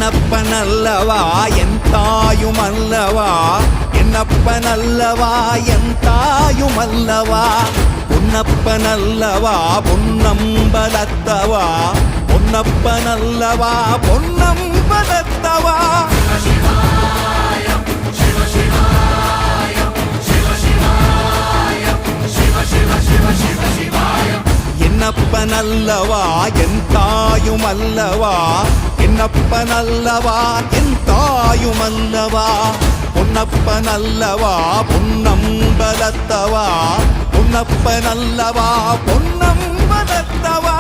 என்னப்பனல்லவா என் தாயுமல்லவா, என்னப்பனல்லவா என் தாயுமல்லவா, பொன்னப்பனல்லவா பொன்னம்பலத்தவா, பொன்னப்பனல்லவா பொன்னம்பலத்தவா. என்னப்பனல்லவா என் தாயுமல்லவா, என்னப்பனல்லவா என் தாயுமல்லவா, பொன்னப்பனல்லவா பொன்னம்பலத்தவா, பொன்னப்பனல்லவா பொன்னம்பலத்தவா.